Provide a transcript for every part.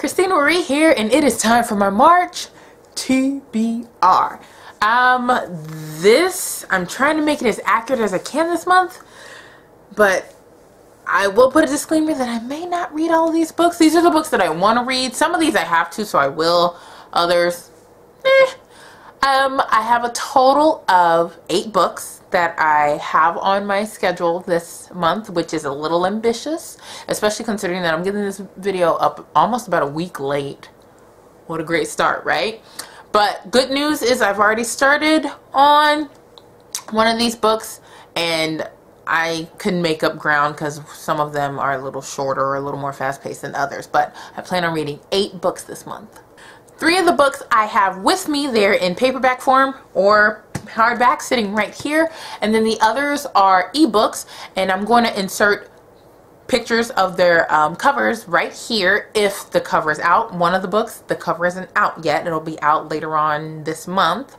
Christina Marie here, and it is time for my March TBR. I'm trying to make it as accurate as I can this month, but I will put a disclaimer that I may not read all of these books. These are the books that I want to read. Some of these I have to, so I will. Others, I have a total of 8 books that I have on my schedule this month, which is a little ambitious, especially considering that I'm getting this video up almost about a week late. What a great start, right? But good news is I've already started on one of these books, and I can make up ground because some of them are a little shorter or a little more fast-paced than others. But I plan on reading 8 books this month. 3 of the books I have with me. They're in paperback form or hardback sitting right here, and then the others are ebooks, and I'm going to insert pictures of their covers right here if the cover is out. One of the books, the cover isn't out yet. It'll be out later on this month,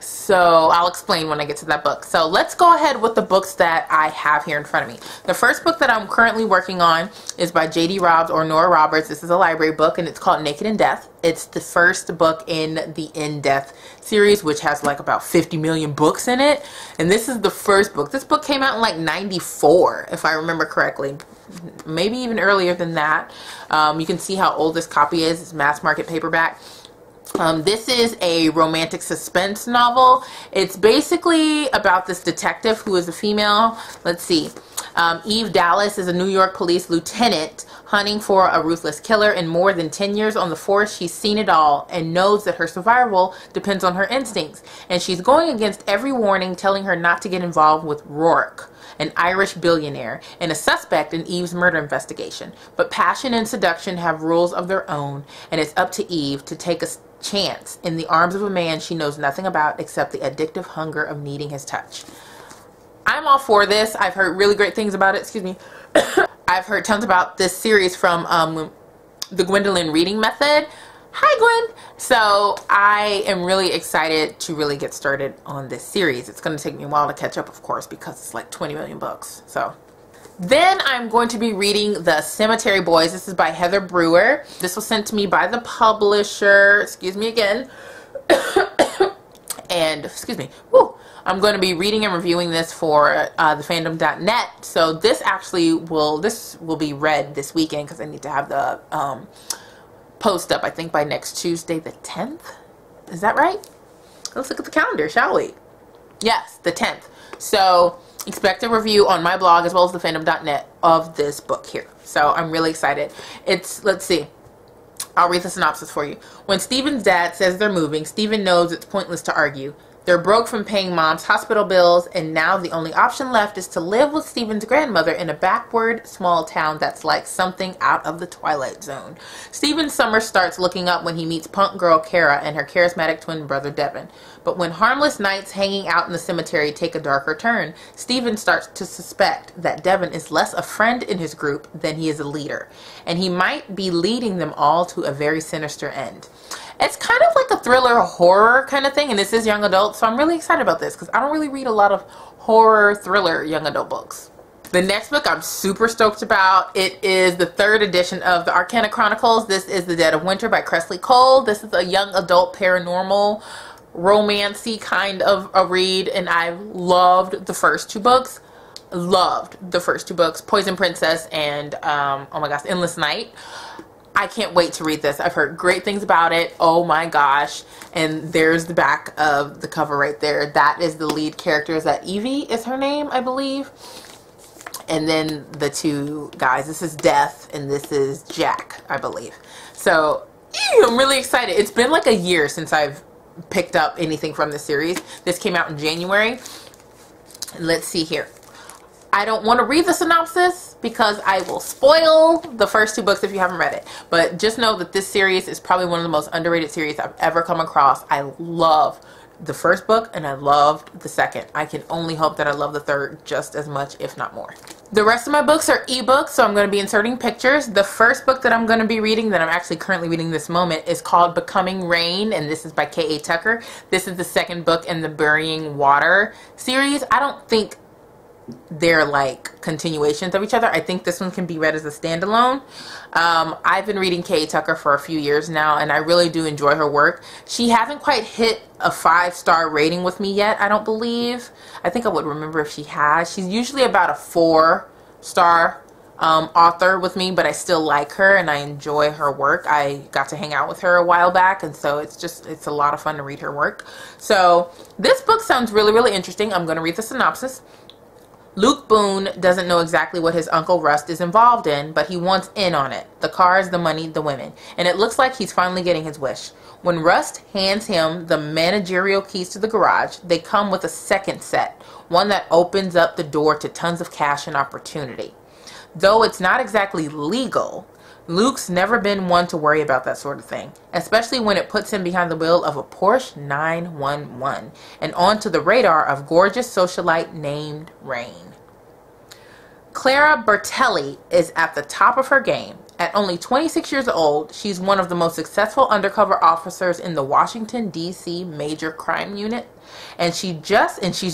so I'll explain when I get to that book. So let's go ahead with the books that I have here in front of me. The first book that I'm currently working on is by J.D. Robbs or Nora Roberts. This is a library book, and it's called Naked in Death. It's the first book in the In Death series, which has like about 50 million books in it, and this is the first book. This book came out in like '94, if I remember correctly, maybe even earlier than that. You can see how old this copy is. It's mass market paperback. This is a romantic suspense novel. It's basically about this detective who is a female. Let's see. Eve Dallas is a New York police lieutenant hunting for a ruthless killer. In more than 10 years on the force, she's seen it all and knows that her survival depends on her instincts. And she's going against every warning telling her not to get involved with Rourke, an Irish billionaire, and a suspect in Eve's murder investigation. But passion and seduction have rules of their own, and it's up to Eve to take a chance in the arms of a man she knows nothing about except the addictive hunger of needing his touch. I'm all for this. I've heard really great things about it. Excuse me. I've heard tons about this series from the Gwendolyn reading method. Hi, Gwen. So I am really excited to really get started on this series. It's going to take me a while to catch up, of course, because it's like 20 million books. So then I'm going to be reading The Cemetery Boys. This is by Heather Brewer. This was sent to me by the publisher. Excuse me again. And excuse me. Woo. I'm going to be reading and reviewing this for thefandom.net. So this actually will be read this weekend because I need to have the post up, I think, by next Tuesday the 10th. Is that right? Let's look at the calendar, shall we? Yes, the 10th. So expect a review on my blog as well as thefandom.net of this book here. So I'm really excited. Let's see. I'll read the synopsis for you. When Steven's dad says they're moving, Steven knows it's pointless to argue. They're broke from paying mom's hospital bills, and now the only option left is to live with Steven's grandmother in a backward small town that's like something out of the Twilight Zone. Steven's summer starts looking up when he meets punk girl Kara and her charismatic twin brother Devin. But when harmless nights hanging out in the cemetery take a darker turn, Steven starts to suspect that Devin is less a friend in his group than he is a leader, and he might be leading them all to a very sinister end. It's kind of like a thriller horror kind of thing, and this is young adult, so I'm really excited about this because I don't really read a lot of horror thriller young adult books. The next book I'm super stoked about. It is the 3rd edition of the Arcana Chronicles. This is The Dead of Winter by Cressley Cole. This is a young adult paranormal romancy kind of a read, and I loved the first 2 books. Loved the first 2 books, Poison Princess and oh my gosh, Endless Night. I can't wait to read this. I've heard great things about it. Oh my gosh. And there's the back of the cover right there. That is the lead character. Is that Evie is her name, I believe? And then the 2 guys. This is Death and this is Jack, I believe. So I'm really excited. It's been like a year since I've picked up anything from the series. This came out in January. And let's see here. I don't want to read the synopsis because I will spoil the first 2 books if you haven't read it. But just know that this series is probably one of the most underrated series I've ever come across. I love the first book and I loved the second. I can only hope that I love the third just as much, if not more. The rest of my books are ebooks, so I'm going to be inserting pictures. The first book that I'm going to be reading, that I'm actually currently reading this moment, is called Becoming Rain, and this is by K.A. Tucker. This is the second book in the Burying Water series. I don't think they're like continuations of each other. I think this one can be read as a standalone. I've been reading K.A. Tucker for a few years now, and I really do enjoy her work. She hasn't quite hit a 5-star rating with me yet, I don't believe. I think I would remember if she has. She's usually about a 4-star author with me, but I still like her and I enjoy her work. I got to hang out with her a while back, and so it's a lot of fun to read her work. So this book sounds really, really interesting. I'm going to read the synopsis. Luke Boone doesn't know exactly what his Uncle Rust is involved in, but he wants in on it. The cars, the money, the women. And it looks like he's finally getting his wish. When Rust hands him the managerial keys to the garage, they come with a second set, one that opens up the door to tons of cash and opportunity. Though it's not exactly legal, Luke's never been one to worry about that sort of thing, especially when it puts him behind the wheel of a Porsche 911 and onto the radar of gorgeous socialite named Rain. Clara Bertelli is at the top of her game. At only 26 years old, she's one of the most successful undercover officers in the Washington, D.C. Major Crime Unit, and she's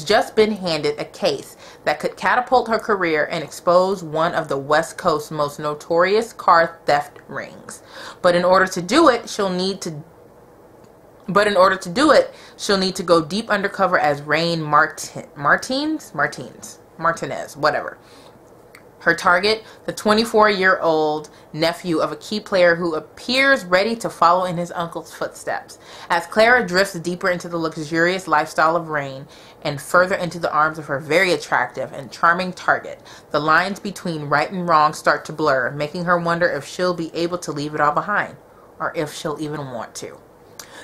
just been handed a case that could catapult her career and expose one of the West Coast's most notorious car theft rings. But in order to do it, she'll need to go deep undercover as Rain Martinez, whatever. Her target, the 24-year-old nephew of a key player who appears ready to follow in his uncle's footsteps. As Clara drifts deeper into the luxurious lifestyle of Rain and further into the arms of her very attractive and charming target, the lines between right and wrong start to blur, making her wonder if she'll be able to leave it all behind, or if she'll even want to.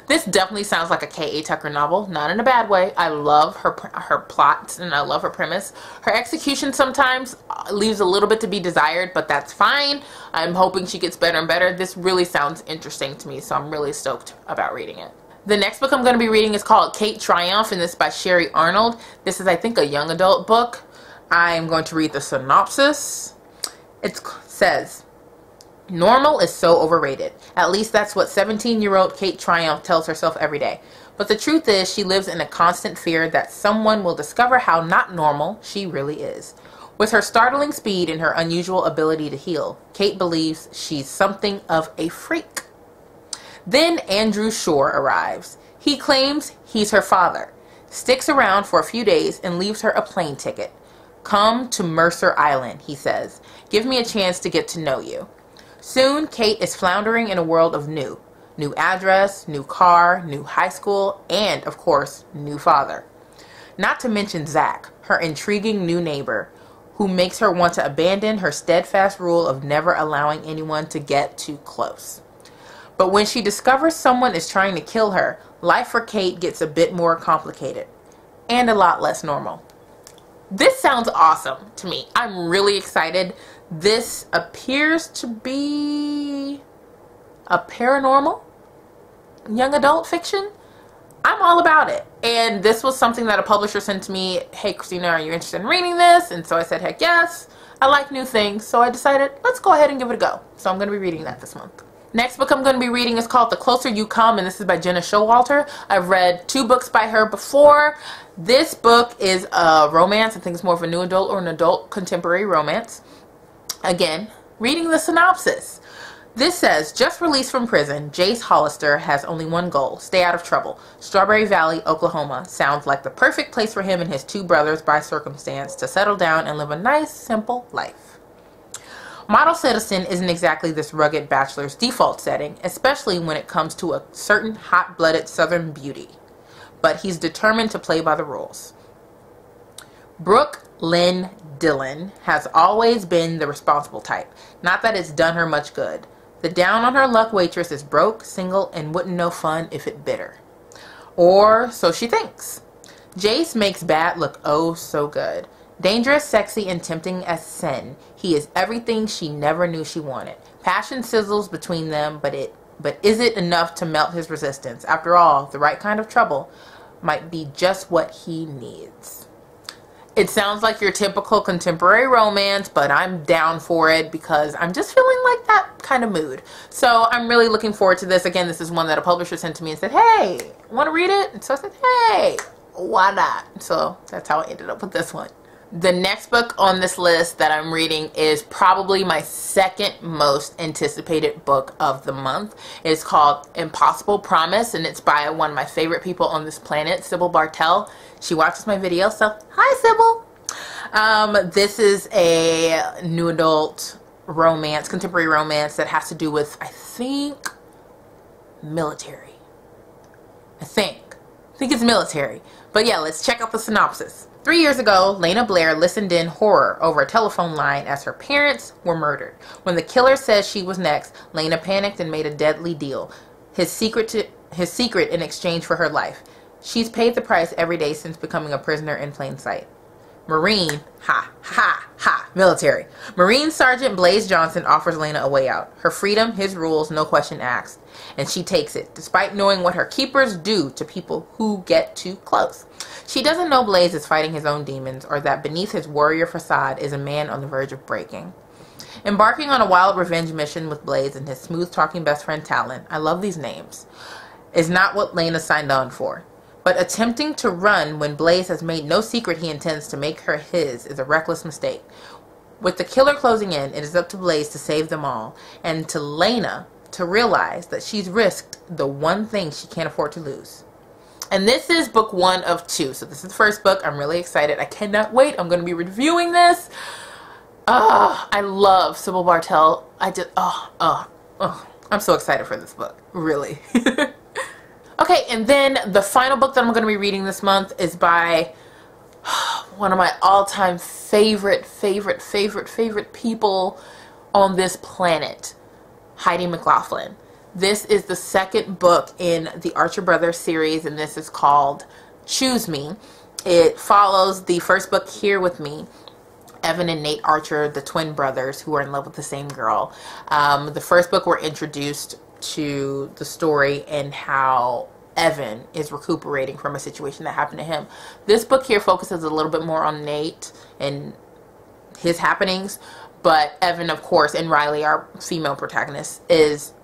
This definitely sounds like a K.A. Tucker novel, not in a bad way. I love her plots and I love her premise. Her execution sometimes leaves a little bit to be desired, but that's fine. I'm hoping she gets better and better. This really sounds interesting to me, so I'm really stoked about reading it. The next book I'm going to be reading is called Kate Triumph, and this is by Sherry Arnold. This is, I think, a young adult book. I'm going to read the synopsis. It says, "Normal is so overrated. At least that's what 17-year-old Kate Triumph tells herself every day. But the truth is, she lives in a constant fear that someone will discover how not normal she really is. With her startling speed and her unusual ability to heal, Kate believes she's something of a freak. Then Andrew Shore arrives. He claims he's her father, sticks around for a few days, and leaves her a plane ticket. 'Come to Mercer Island,' he says. 'Give me a chance to get to know you.' Soon, Kate is floundering in a world of new address, new car, new high school, and, of course, new father. Not to mention Zach, her intriguing new neighbor, who makes her want to abandon her steadfast rule of never allowing anyone to get too close. But when she discovers someone is trying to kill her, life for Kate gets a bit more complicated, and a lot less normal." This sounds awesome to me. I'm really excited. This appears to be a paranormal young adult fiction. I'm all about it. And this was something that a publisher sent to me. "Hey, Christina, are you interested in reading this?" And so I said, heck yes. I like new things. So I decided, let's go ahead and give it a go. So I'm going to be reading that this month. Next book I'm going to be reading is called The Closer You Come, and this is by Jenna Showalter. I've read 2 books by her before. This book is a romance. I think it's more of a new adult or an adult contemporary romance. Again, reading the synopsis. This says, just released from prison, Jace Hollister has only one goal: stay out of trouble. Strawberry Valley, Oklahoma sounds like the perfect place for him and his 2 brothers by circumstance to settle down and live a nice, simple life. Model Citizen isn't exactly this rugged bachelor's default setting, especially when it comes to a certain hot-blooded southern beauty. But he's determined to play by the rules. Brooke Lynn Dillon has always been the responsible type. Not that it's done her much good. The down-on-her-luck waitress is broke, single, and wouldn't know fun if it bit her. Or so she thinks. Jace makes bad look oh so good. Dangerous, sexy, and tempting as sin, he is everything she never knew she wanted. Passion sizzles between them, but is it enough to melt his resistance? After all, the right kind of trouble might be just what he needs. It sounds like your typical contemporary romance, but I'm down for it because I'm just feeling like that kind of mood. So I'm really looking forward to this. Again, this is one that a publisher sent to me and said, "Hey, want to read it?" And so I said, "Hey, why not?" So that's how I ended up with this one. The next book on this list that I'm reading is probably my second most anticipated book of the month. It's called Impossible Promise, and it's by one of my favorite people on this planet, Sybil Bartell. She watches my videos, so hi, Sybil. This is a new adult romance, contemporary romance that has to do with, I think, military. I think it's military. But yeah, let's check out the synopsis. 3 years ago, Lena Blair listened in horror over a telephone line as her parents were murdered. When the killer said she was next, Lena panicked and made a deadly deal. His secret in exchange for her life. She's paid the price every day since becoming a prisoner in plain sight. Military. Marine Sergeant Blaze Johnson offers Lena a way out. Her freedom, his rules, no question asked. And she takes it, despite knowing what her keepers do to people who get too close. She doesn't know Blaze is fighting his own demons, or that beneath his warrior facade is a man on the verge of breaking. Embarking on a wild revenge mission with Blaze and his smooth-talking best friend Talon, I love these names, is not what Lena signed on for. But attempting to run when Blaze has made no secret he intends to make her his is a reckless mistake. With the killer closing in, it is up to Blaze to save them all, and to Lena to realize that she's risked the one thing she can't afford to lose. And this is book 1 of 2. So this is the first book. I'm really excited. I cannot wait. I'm going to be reviewing this. I love Sybil Bartell. I'm so excited for this book. Really. Okay, and then the final book that I'm going to be reading this month is by one of my all-time favorite people on this planet, Heidi McLaughlin. This is the second book in the Archer Brothers series, and this is called Choose Me. It follows the first book, Here With Me, Evan and Nate Archer, the twin brothers who are in love with the same girl. The first book, we're introduced to the story and how Evan is recuperating from a situation that happened to him. This book here focuses a little bit more on Nate and his happenings, but Evan, of course, and Riley, our female protagonist,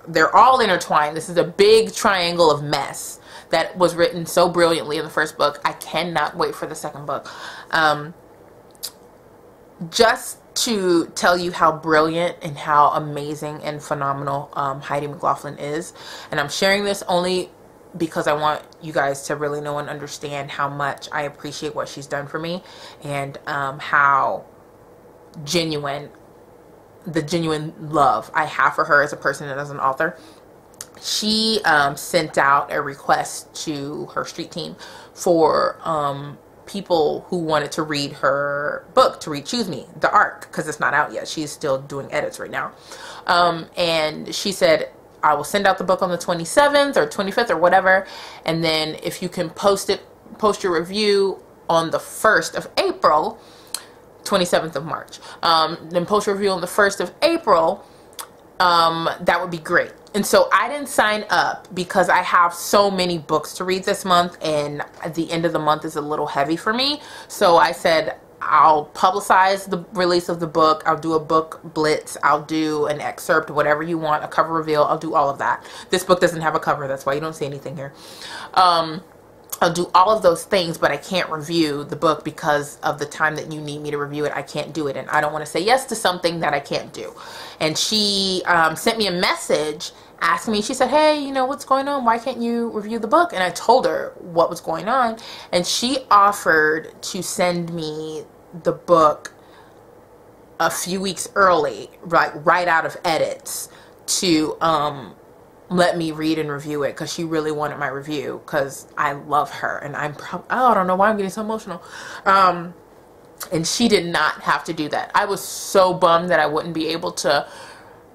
they're all intertwined. This is a big triangle of mess that was written so brilliantly in the first book. I cannot wait for the second book. Just to tell you how brilliant and how amazing and phenomenal Heidi McLaughlin is. And I'm sharing this only because I want you guys to really know and understand how much I appreciate what she's done for me, and how the genuine love I have for her as a person and as an author. She sent out a request to her street team for people who wanted to read her book, to read Choose Me, the arc, because it's not out yet. She's still doing edits right now. And she said, I will send out the book on the 27th or 25th or whatever, and then if you can post your review on the 1st of April, 27th of March, then post your review on the 1st of April, that would be great. And so I didn't sign up because I have so many books to read this month, and at the end of the month is a little heavy for me. So I said, I'll publicize the release of the book, I'll do a book blitz, I'll do an excerpt, whatever you want, a cover reveal, I'll do all of that. This book doesn't have a cover, that's why you don't see anything here. I'll do all of those things, but I can't review the book because of the time that you need me to review it. I can't do it, and I don't want to say yes to something that I can't do. And she sent me a message asking me, she said, hey, you know, what's going on? Why can't you review the book? And I told her what was going on, and she offered to send me the book a few weeks early, like right out of edits, to let me read and review it, because she really wanted my review, because I love her, and I don't know why I'm getting so emotional. And she did not have to do that. I was so bummed that I wouldn't be able to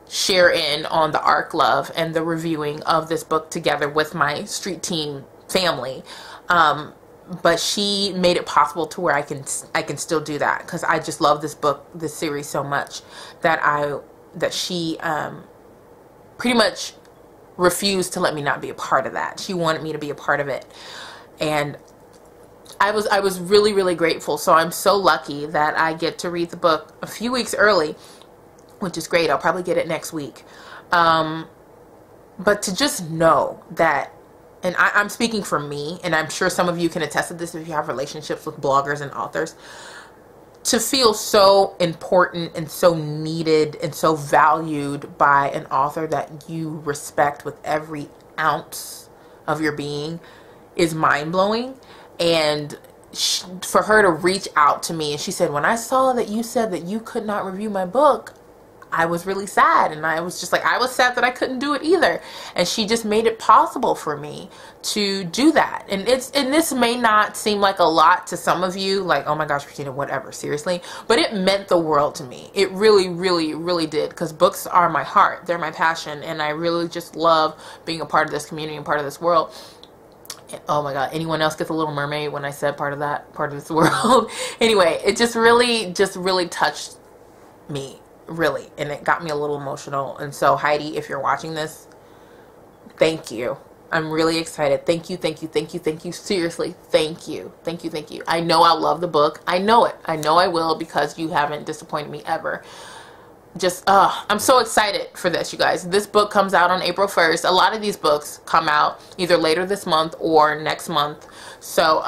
share in on the ARC Love and the reviewing of this book together with my street team family. But she made it possible to where I can still do that, because I just love this book, this series so much, that she pretty much refused to let me not be a part of that. She wanted me to be a part of it, and I was really, really grateful. So I'm so lucky that I get to read the book a few weeks early, which is great. I'll probably get it next week. But to just know that, and I'm speaking for me, and I'm sure some of you can attest to this if you have relationships with bloggers and authors, to feel so important and so needed and so valued by an author that you respect with every ounce of your being is mind-blowing. And for her to reach out to me, and she said, when I saw that you said that you could not review my book, I was really sad. And I was just like, I was sad that I couldn't do it either. And she just made it possible for me to do that. And this may not seem like a lot to some of you, like, oh my gosh, Christina, whatever, seriously. But it meant the world to me. It really, really, really did. Because books are my heart. They're my passion. And I really just love being a part of this community and part of this world. Oh my god, anyone else gets a Little Mermaid when I said part of this world? Anyway, it just really touched me, really, and it got me a little emotional. And so Heidi, if you're watching this, thank you. I'm really excited. Thank you, thank you, thank you, thank you. Seriously, thank you, thank you, thank you. I know I'll love the book. I know it. I know I will, because you haven't disappointed me ever. Just I'm so excited for this, you guys. This book comes out on April 1st. A lot of these books come out either later this month or next month. So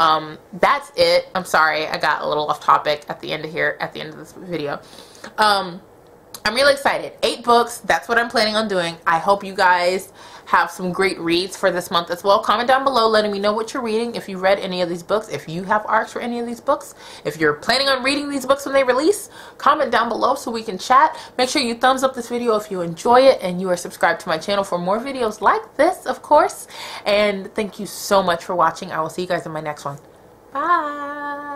that's it. I'm sorry, I got a little off topic at the end of this video. I'm really excited. 8 books, that's what I'm planning on doing. I hope you guys have some great reads for this month as well. Comment down below letting me know what you're reading, if you read any of these books, if you have arcs for any of these books, if you're planning on reading these books when they release. Comment down below so we can chat. Make sure you thumbs up this video if you enjoy it, and you are subscribed to my channel for more videos like this, of course. And thank you so much for watching. I will see you guys in my next one. Bye.